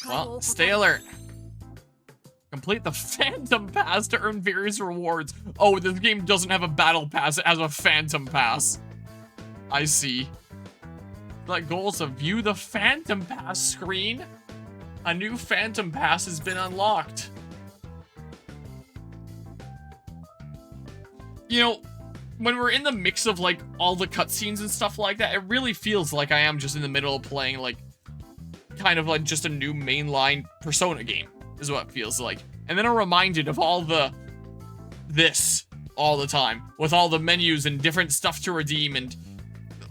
Well, stay alert. Complete the Phantom Pass to earn various rewards. Oh, this game doesn't have a Battle Pass, it has a Phantom Pass. I see. Select goals to view the Phantom Pass screen. A new Phantom Pass has been unlocked. You know, when we're in the mix of, like, all the cutscenes and stuff like that, it really feels like I am just in the middle of playing, like, kind of like just a new mainline Persona game, is what it feels like. And then I'm reminded of all this all the time, with all the menus and different stuff to redeem and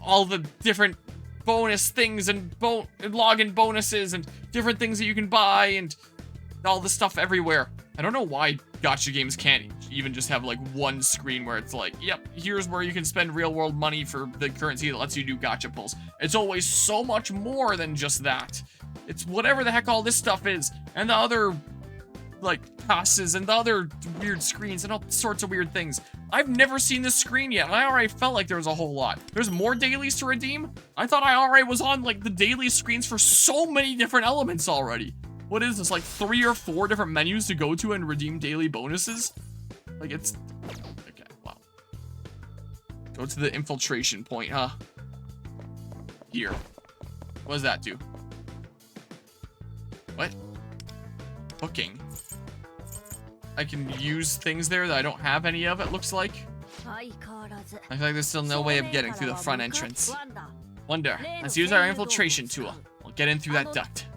all the different bonus things and login bonuses and different things that you can buy and all the stuff everywhere. I don't know why gacha games can't even just have like one screen where it's like, yep, here's where you can spend real world money for the currency that lets you do gacha pulls. It's always so much more than just that. It's whatever the heck all this stuff is, and the other like passes and the other weird screens and all sorts of weird things. I've never seen this screen yet, and I already felt like there was a whole lot. There's more dailies to redeem? I thought I already was on like the daily screens for so many different elements already. What is this, like 3 or 4 different menus to go to and redeem daily bonuses? Like it's, okay, wow. Go to the infiltration point, huh? Here. What does that do? What? Booking. I can use things there that I don't have any of, it looks like. I feel like there's still no way of getting through the front entrance. Wonder, let's use our infiltration tool. We'll get in through that duct.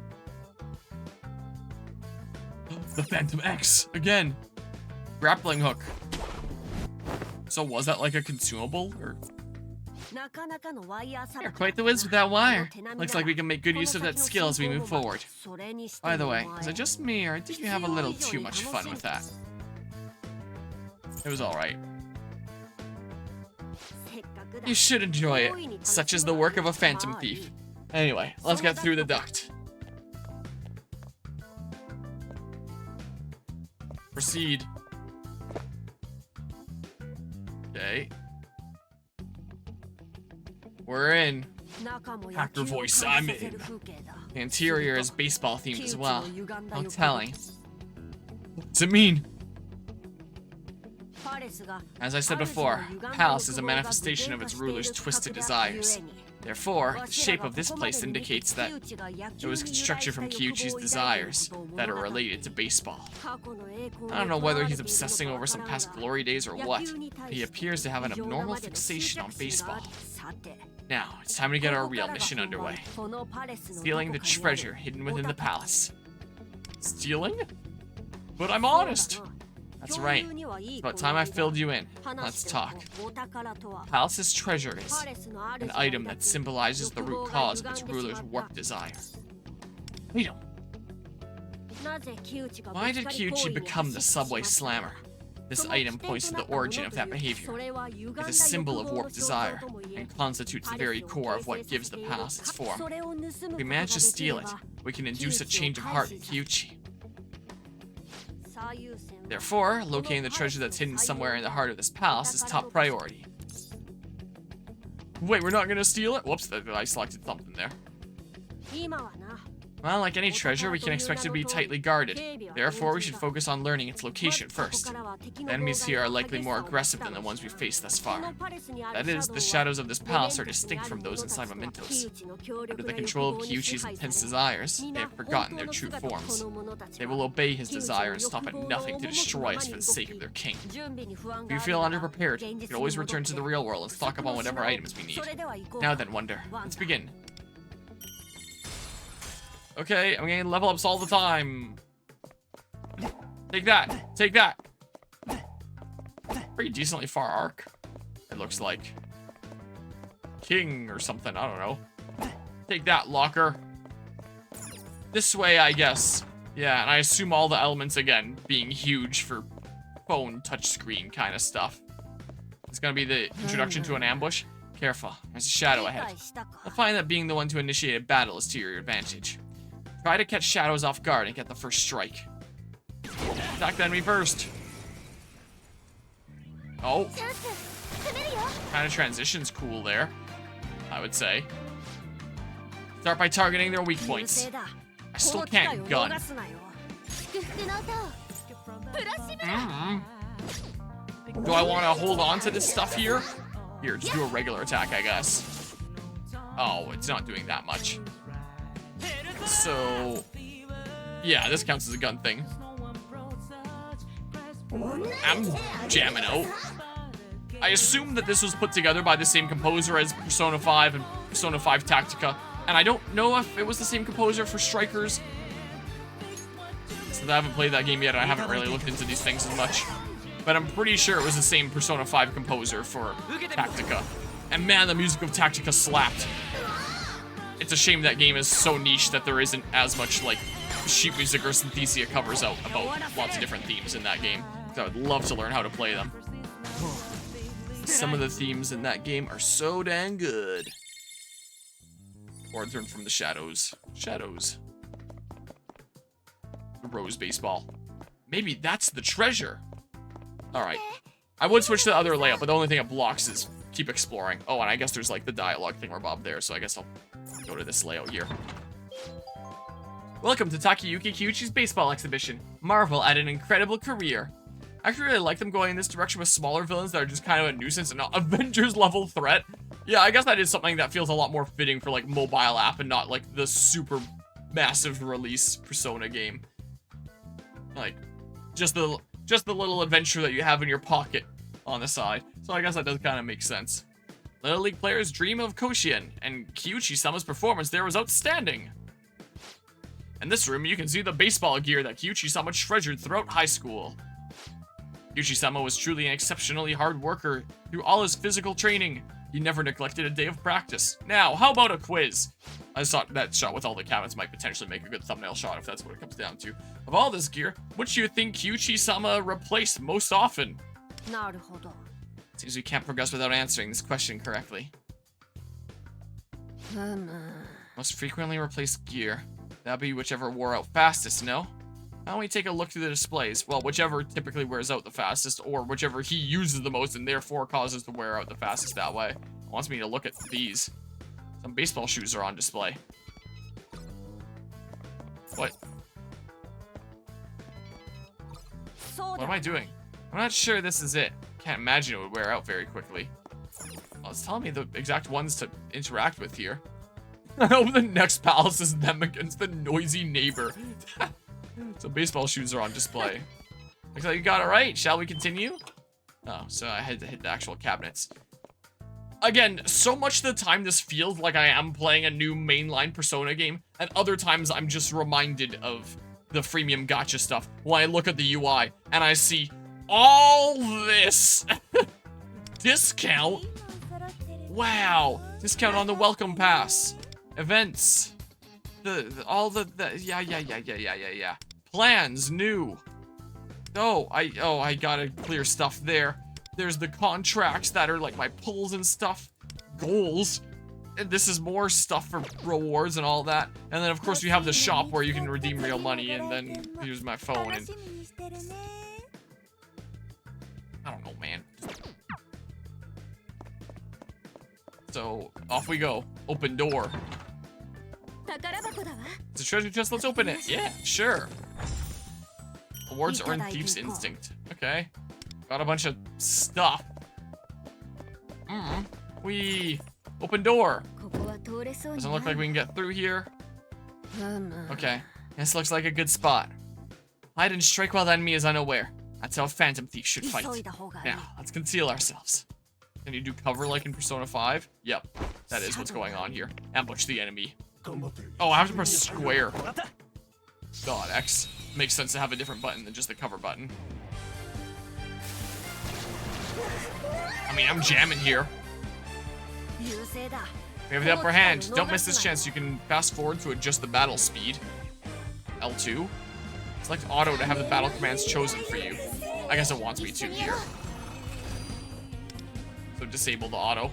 The Phantom X, again. Grappling hook. So was that like a consumable, or? You're quite the whiz with that wire. Looks like we can make good use of that skill as we move forward. By the way, is it just me, or did you have a little too much fun with that? It was alright. You should enjoy it. Such is the work of a phantom thief. Anyway, let's get through the duct. Proceed. Okay. We're in. Hacker voice, I'm in. The interior is baseball themed as well. No telling. What does it mean? As I said before, a palace is a manifestation of its ruler's twisted desires. Therefore, the shape of this place indicates that it was constructed from Kyuchi's desires that are related to baseball. I don't know whether he's obsessing over some past glory days or what, but he appears to have an abnormal fixation on baseball. Now, it's time to get our real mission underway. Stealing the treasure hidden within the palace. Stealing? But I'm honest! That's right. It's about time I filled you in. Let's talk. Palace's treasure is an item that symbolizes the root cause of its ruler's warped desire. Item. Why did Kyuchi become the subway slammer? This item points to the origin of that behavior. It's a symbol of warped desire, and constitutes the very core of what gives the palace its form. If we manage to steal it, we can induce a change of heart in Kyuchi. Therefore, locating the treasure that's hidden somewhere in the heart of this palace is top priority. Wait, we're not gonna steal it? Whoops, I selected something there. Well, like any treasure, we can expect it to be tightly guarded. Therefore, we should focus on learning its location first. The enemies here are likely more aggressive than the ones we've faced thus far. That is, the shadows of this palace are distinct from those inside Mementos. Under the control of Kyuchi's intense desires, they have forgotten their true forms. They will obey his desire and stop at nothing to destroy us for the sake of their king. If you feel underprepared, you can always return to the real world and stock up on whatever items we need. Now then, Wonder, let's begin. Okay, I'm getting level ups all the time. Take that. Take that. Pretty decently far arc, it looks like. King or something, I don't know. Take that, locker. This way, I guess. Yeah, and I assume all the elements, again, being huge for phone touchscreen kind of stuff. It's gonna be the introduction to an ambush. Careful, there's a shadow ahead. I'll find that being the one to initiate a battle is to your advantage. Try to catch shadows off guard and get the first strike. Attack the enemy first. Oh. Kind of transition's cool there, I would say. Start by targeting their weak points. I still can't gun. Do I want to hold on to this stuff here? Here, just do a regular attack, I guess. Oh, it's not doing that much. So, yeah, this counts as a gun thing. I'm jamming out. I assume that this was put together by the same composer as Persona 5 and Persona 5 Tactica. And I don't know if it was the same composer for Strikers. Since I haven't played that game yet, I haven't really looked into these things as much. But I'm pretty sure it was the same Persona 5 composer for Tactica. And man, the music of Tactica slapped. It's a shame that game is so niche that there isn't as much, like, sheet music or Synthesia covers out about lots of different themes in that game. I would love to learn how to play them. Some of the themes in that game are so dang good. Or turn from the shadows. Shadows. The rose baseball. Maybe that's the treasure. Alright. I would switch to the other layout, but the only thing it blocks is keep exploring. Oh, and I guess there's like the dialogue thing or Bob there, so I guess I'll go to this layout here. Welcome to Takayuki Kyuchi's baseball exhibition. Marvel at an incredible career. I actually really like them going in this direction with smaller villains that are just kind of a nuisance and not Avengers level threat. Yeah, I guess that is something that feels a lot more fitting for like mobile app and not like the super massive release Persona game. Like, just the little adventure that you have in your pocket on the side. So I guess that does kind of make sense. Little League players dream of Koshien, and Kyuchi-sama's performance there was outstanding. In this room, you can see the baseball gear that Kyuchi-sama treasured throughout high school. Kyuchi-sama was truly an exceptionally hard worker through all his physical training. He never neglected a day of practice. Now, how about a quiz? I just thought that shot with all the cabinets might potentially make a good thumbnail shot if that's what it comes down to. Of all this gear, which do you think Kyuchi-sama replaced most often? Seems we can't progress without answering this question correctly. Most frequently replaced gear. That'd be whichever wore out fastest, no? Why don't we take a look through the displays? Well, whichever typically wears out the fastest, or whichever he uses the most and therefore causes to wear out the fastest that way. It wants me to look at these. Some baseball shoes are on display. What? What am I doing? I'm not sure this is it. Can't imagine it would wear out very quickly. Well, it's telling me the exact ones to interact with here. I hope the next palace is them against the noisy neighbor. So baseball shoes are on display. Looks like you got it right. Shall we continue? Oh, so I had to hit the actual cabinets. Again, so much of the time this feels like I am playing a new mainline Persona game, and other times I'm just reminded of the freemium gacha stuff when I look at the UI and I see all this discount. Wow, discount on the welcome pass, events, yeah. Plans new. Oh, I gotta clear stuff there. There's the contracts that are like my pulls and stuff, goals, and this is more stuff for rewards and all that. And then of course we have the shop where you can redeem real money, and then here's my phone and I don't know, man. So off we go. Open door. It's a treasure chest. Let's open it. Yeah, sure. Awards earn Thief's Instinct. Okay. Got a bunch of stuff. We open door. Doesn't look like we can get through here. Okay. This looks like a good spot. Hide and strike while the enemy is unaware. That's how a phantom thief should fight. Now, let's conceal ourselves. Can you do cover like in Persona 5? Yep. That is what's going on here. Ambush the enemy. Oh, I have to press square. God, X. Makes sense to have a different button than just the cover button. I mean, I'm jamming here. We have the upper hand. Don't miss this chance. You can fast forward to adjust the battle speed. L2. Select auto to have the battle commands chosen for you. I guess it wants me to here. So disable the auto.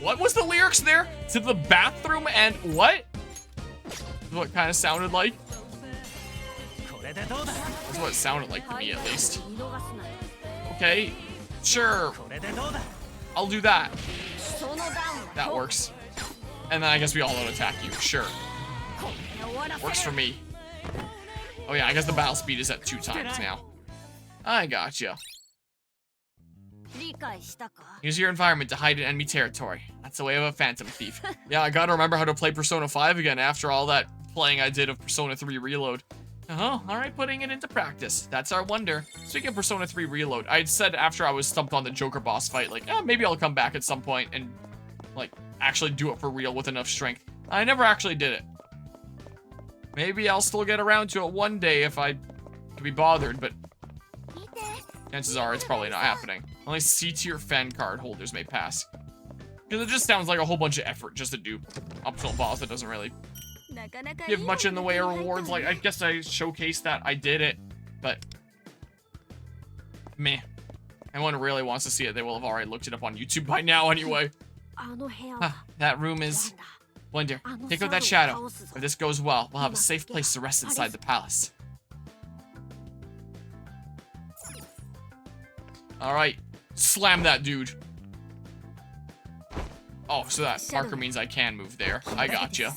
What was the lyrics there? To the bathroom and what? What kind of sounded like? That's what it sounded like to me, at least. Okay, sure. I'll do that. That works. And then I guess we all auto-attack you. Sure. Works for me. Oh yeah, I guess the battle speed is at 2 times now. I gotcha. Use your environment to hide in enemy territory. That's the way of a phantom thief. Yeah, I gotta remember how to play Persona 5 again after all that playing I did of Persona 3 Reload. Alright, putting it into practice. That's our wonder. Speaking of Persona 3 Reload, I'd said after I was stumped on the Joker boss fight, like, maybe I'll come back at some point and, like, actually do it for real with enough strength. I never actually did it. Maybe I'll still get around to it one day if I can be bothered, but chances are it's probably not happening. Only C-tier fan card holders may pass. Because it just sounds like a whole bunch of effort just to do optional boss that doesn't really give much in the way of rewards. Like, I guess I showcased that I did it, but meh. Anyone really wants to see it, they will have already looked it up on YouTube by now anyway. That room is... Wonder, take out that shadow. If this goes well, we'll have a safe place to rest inside the palace. Alright, slam that dude. Oh, so that marker means I can move there. I gotcha.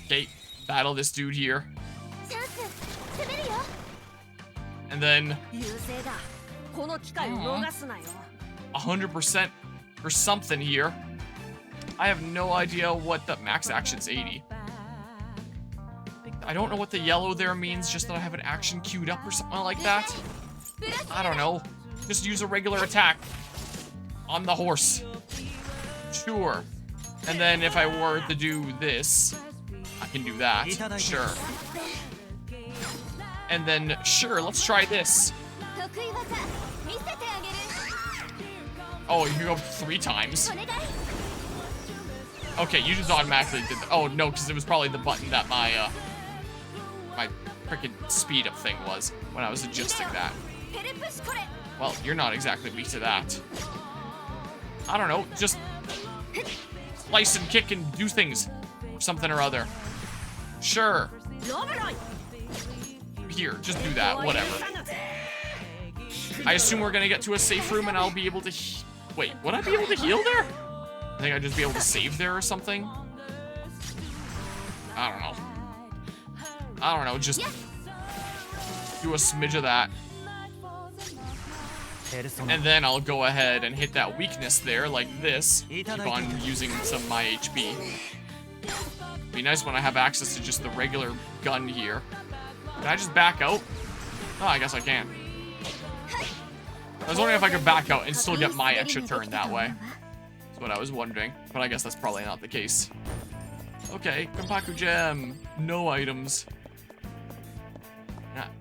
Okay, battle this dude here. And then... 100% for something here. I have no idea what the max action's 80. I don't know what the yellow there means, just that I have an action queued up or something like that. I don't know. Just use a regular attack on the horse. Sure. And then if I were to do this, I can do that. Sure. And then, sure, let's try this. Oh, you can go 3 times. Okay, you just automatically did that. Oh, no, because it was probably the button that my freaking speed up thing was when I was adjusting that. Well, you're not exactly weak to that. I don't know, just slice and kick and do things. Or something or other. Sure. Here, just do that, whatever. I assume we're gonna get to a safe room and I'll be able to wait, would I be able to heal there? I think I'd just be able to save there or something. I don't know. I don't know, just do a smidge of that. And then I'll go ahead and hit that weakness there, like this. Keep on using some of my HP. Be nice when I have access to just the regular gun here. Can I just back out? Oh, I guess I can. I was wondering if I could back out and still get my extra turn that way. That's what I was wondering, but I guess that's probably not the case. Okay, Kompaku Gem. No items.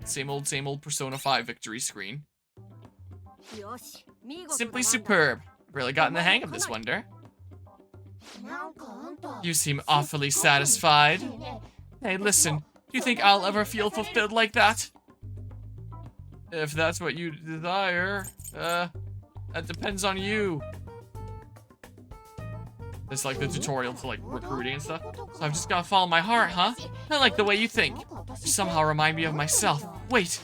Same old Persona 5 victory screen. Simply superb. Really gotten the hang of this wonder. You seem awfully satisfied. Hey, listen. Do you think I'll ever feel fulfilled like that? If that's what you desire, that depends on you. It's like the tutorial to like recruiting and stuff. So I've just gotta follow my heart, huh? I like the way you think. You somehow remind me of myself. Wait,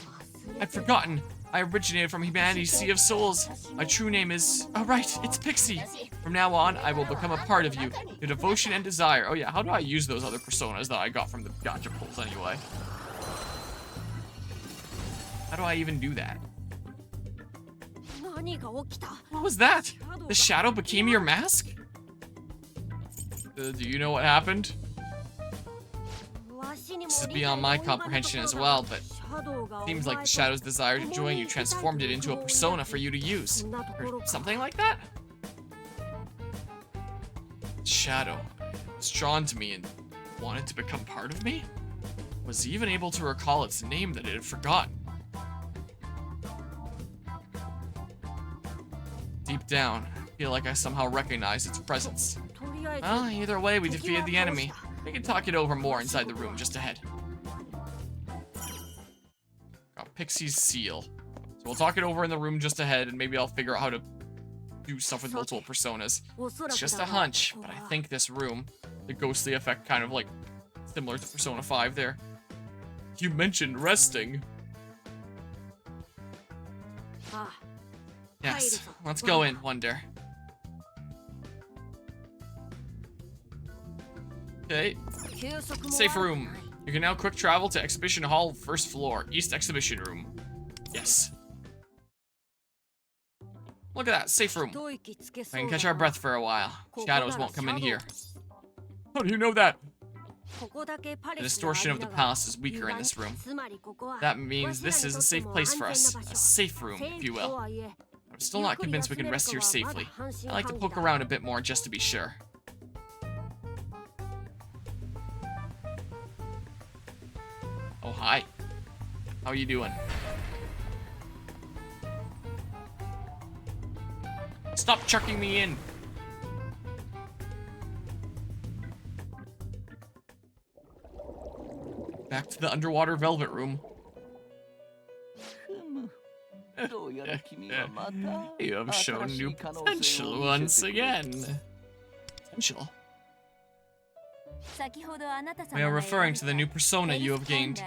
I'd forgotten. I originated from humanity's Sea of Souls. My true name is... Oh, right, it's Pixie. From now on, I will become a part of you. Your devotion and desire. Oh yeah, how do I use those other personas that I got from the gacha pulls anyway? How do I even do that? What was that? The shadow became your mask? Do you know what happened? This is beyond my comprehension as well, but seems like the shadow's desire to join you transformed it into a persona for you to use. Or something like that? Shadow was drawn to me and wanted to become part of me? Was even able to recall its name that it had forgotten. Deep down, I feel like I somehow recognize its presence. Well, either way, we defeated the enemy. We can talk it over more inside the room just ahead. Got Pixie's seal. So we'll talk it over in the room just ahead, and maybe I'll figure out how to do stuff with multiple personas. It's just a hunch, but I think this room, the ghostly effect kind of like similar to Persona 5 there. You mentioned resting. Yes, let's go in, Wonder. Okay. Safe room. You can now quick travel to Exhibition Hall, first floor, East Exhibition Room. Yes. Look at that, safe room. I can catch our breath for a while. Shadows won't come in here. How do you know that? The distortion of the palace is weaker in this room. That means this is a safe place for us. A safe room, if you will. I'm still not convinced we can rest here safely. I like to poke around a bit more just to be sure. Oh, hi. How are you doing? Stop chucking me in. Back to the underwater velvet room. You have shown new potential once again. Potential? We are referring to the new persona you have gained.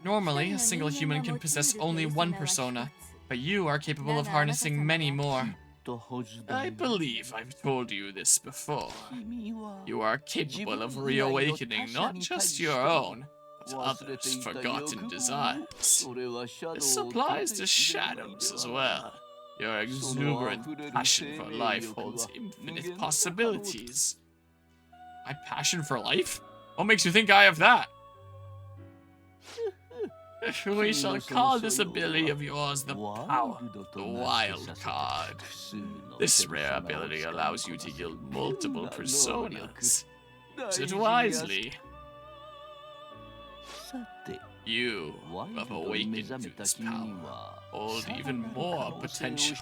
Normally, a single human can possess only one persona, but you are capable of harnessing many more. I believe I've told you this before. You are capable of reawakening not just your own, but others' forgotten desires. This applies to shadows as well. Your exuberant passion for life holds infinite possibilities. My passion for life? What makes you think I have that? We shall call this ability of yours the power of the wild card. This rare ability allows you to yield multiple personas. Use it wisely. You have awakened to this power. Hold even more potential.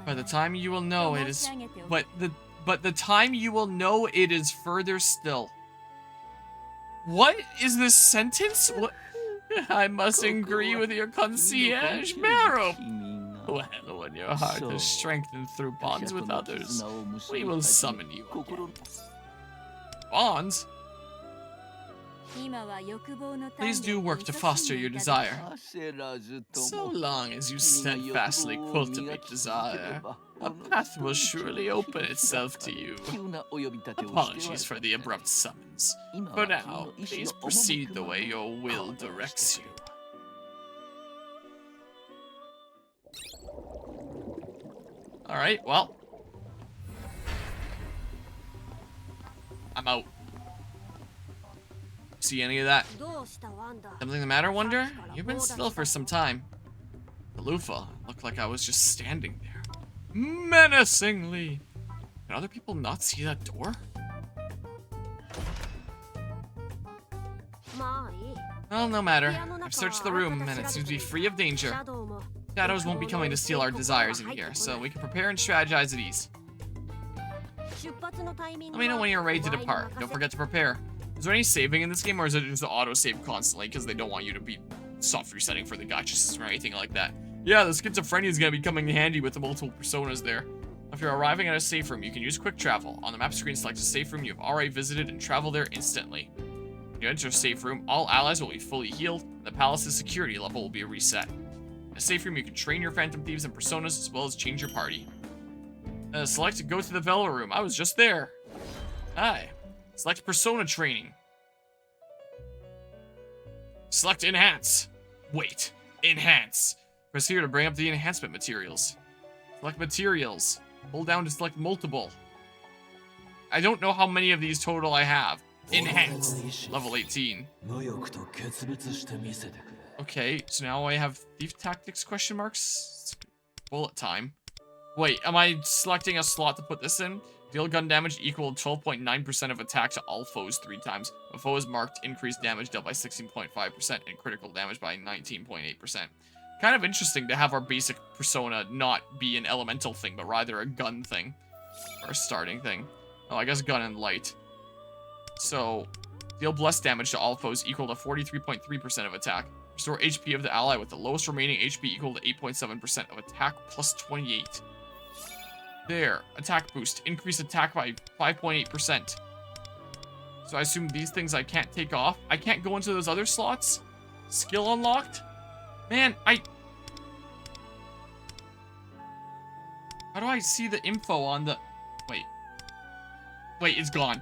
By the time you will know it is... But the time you will know it is further still. What is this sentence? What? I must agree with your concierge, Marrow. Well, when your heart is strengthened through bonds with others, we will summon you again. Bonds? Please do work to foster your desire. So long as you steadfastly cultivate desire, a path will surely open itself to you. Apologies for the abrupt summons. For now, please proceed the way your will directs you. Alright, well. I'm out. See any of that? Something the matter, Wonder? You've been still for some time. The loofah looked like I was just standing there. Menacingly! Can other people not see that door? Well, no matter. I've searched the room, and it seems to be free of danger. Shadows won't be coming to steal our desires in here, so we can prepare and strategize at ease. Let me know when you're ready to depart. Don't forget to prepare. Is there any saving in this game, or is it just auto-save constantly because they don't want you to be soft resetting for the gacha system or anything like that? Yeah, the schizophrenia is going to be coming in handy with the multiple personas there. If you're arriving at a safe room, you can use quick travel. On the map screen, select a safe room you have already visited and travel there instantly. When you enter a safe room, all allies will be fully healed, and the palace's security level will be reset. In a safe room, you can train your phantom thieves and personas as well as change your party. Select go to the Vela room. I was just there. Hi. Select persona training. Select enhance. Wait, enhance. Press here to bring up the enhancement materials. Select materials. Hold down to select multiple. I don't know how many of these total I have. Enhance. Level 18. Okay, so now I have thief tactics question marks. Bullet time. Wait, am I selecting a slot to put this in? Deal gun damage equal 12.9% of attack to all foes 3 times. A foe is marked, increased damage dealt by 16.5% and critical damage by 19.8%. Kind of interesting to have our basic persona not be an elemental thing, but rather a gun thing. Or a starting thing. Oh, I guess gun and light. So, deal blessed damage to all foes equal to 43.3% of attack. Restore HP of the ally with the lowest remaining HP equal to 8.7% of attack plus 28. There. Attack boost. Increase attack by 5.8%. So I assume these things I can't take off. I can't go into those other slots? Skill unlocked? Man, How do I see the info on the... Wait, Wait, it's gone.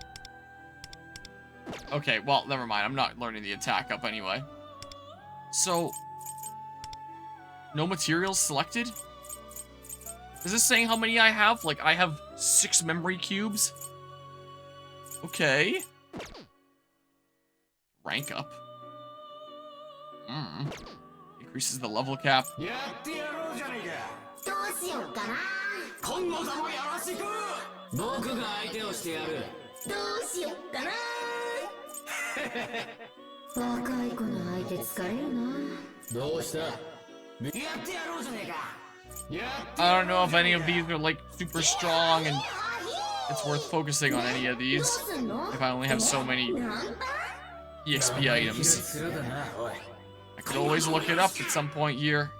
Okay, well, never mind. I'm not learning the attack up anyway. So, no materials selected? Is this saying how many I have? Like, I have 6 memory cubes? Okay. Rank up. Increases the level cap. I don't know if any of these are like super strong and it's worth focusing on any of these if I only have so many EXP items. I could always look it up at some point here.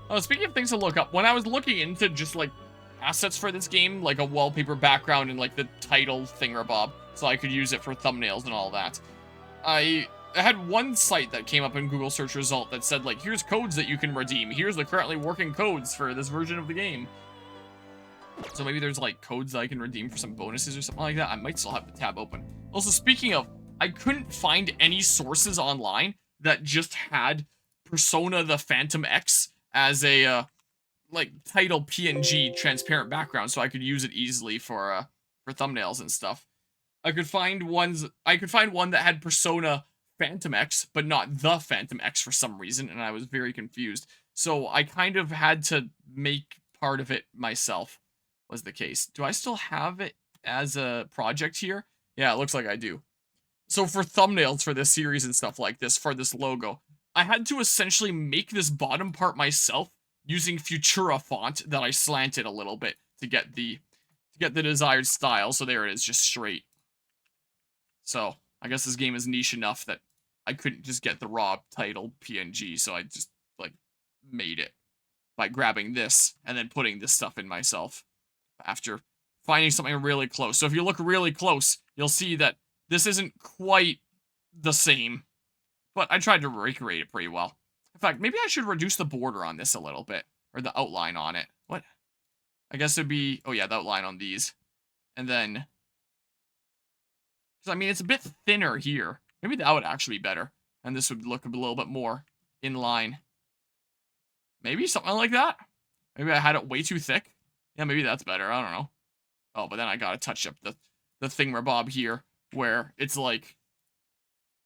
Oh, speaking of things to look up, when I was looking into just like assets for this game, like a wallpaper background and like the title thingamabob, so I could use it for thumbnails and all that, I had one site that came up in Google search result that said like, here's codes that you can redeem. Here's the currently working codes for this version of the game. So maybe there's like codes that I can redeem for some bonuses or something like that. I might still have the tab open. Also, speaking of, I couldn't find any sources online that just had Persona the Phantom X as a like title PNG transparent background, so I could use it easily for thumbnails and stuff. I could find one that had Persona Phantom X, but not the Phantom X for some reason, and I was very confused. So I kind of had to make part of it myself, was the case. Do I still have it as a project here? Yeah, it looks like I do. So for thumbnails for this series and stuff like this, for this logo, I had to essentially make this bottom part myself using Futura font that I slanted a little bit to get the desired style. So there it is, just straight. So I guess this game is niche enough that I couldn't just get the raw title PNG, so I just like made it by grabbing this and then putting this stuff in myself after finding something really close. So if you look really close, you'll see that this isn't quite the same, but I tried to recreate it pretty well. In fact, maybe I should reduce the border on this a little bit, or the outline on it. What? I guess it'd be, oh yeah, the outline on these. And then, because I mean, it's a bit thinner here. Maybe that would actually be better. And this would look a little bit more in line. Maybe something like that? Maybe I had it way too thick? Yeah, maybe that's better. I don't know. Oh, but then I gotta touch up the thingamabob here, where it's like,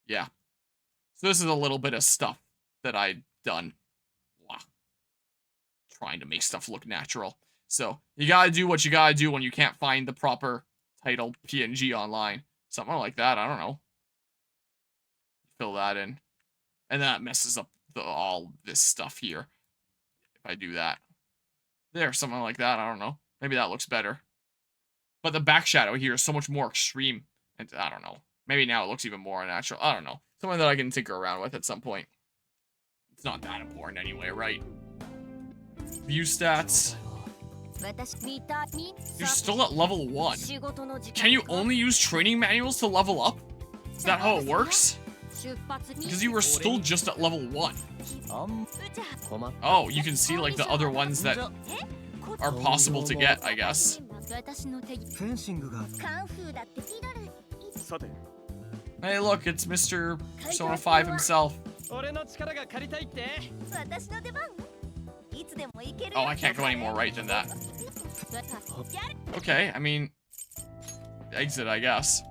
yeah. So this is a little bit of stuff that I'd done. Wow. Trying to make stuff look natural. So, you gotta do what you gotta do when you can't find the proper title PNG online. Something like that, I don't know. Fill that in. And that messes up all this stuff here. If I do that. There, something like that, I don't know. Maybe that looks better. But the back shadow here is so much more extreme. And I don't know. Maybe now it looks even more natural. I don't know. Something that I can tinker around with at some point. It's not that important anyway, right? View stats. You're still at level 1. Can you only use training manuals to level up? Is that how it works? Because you were still just at level 1. Oh, you can see like the other ones that are possible to get, I guess. Hey look, it's Mr. Persona 5 himself. Oh, I can't go any more right than that. Okay, I mean, exit, I guess.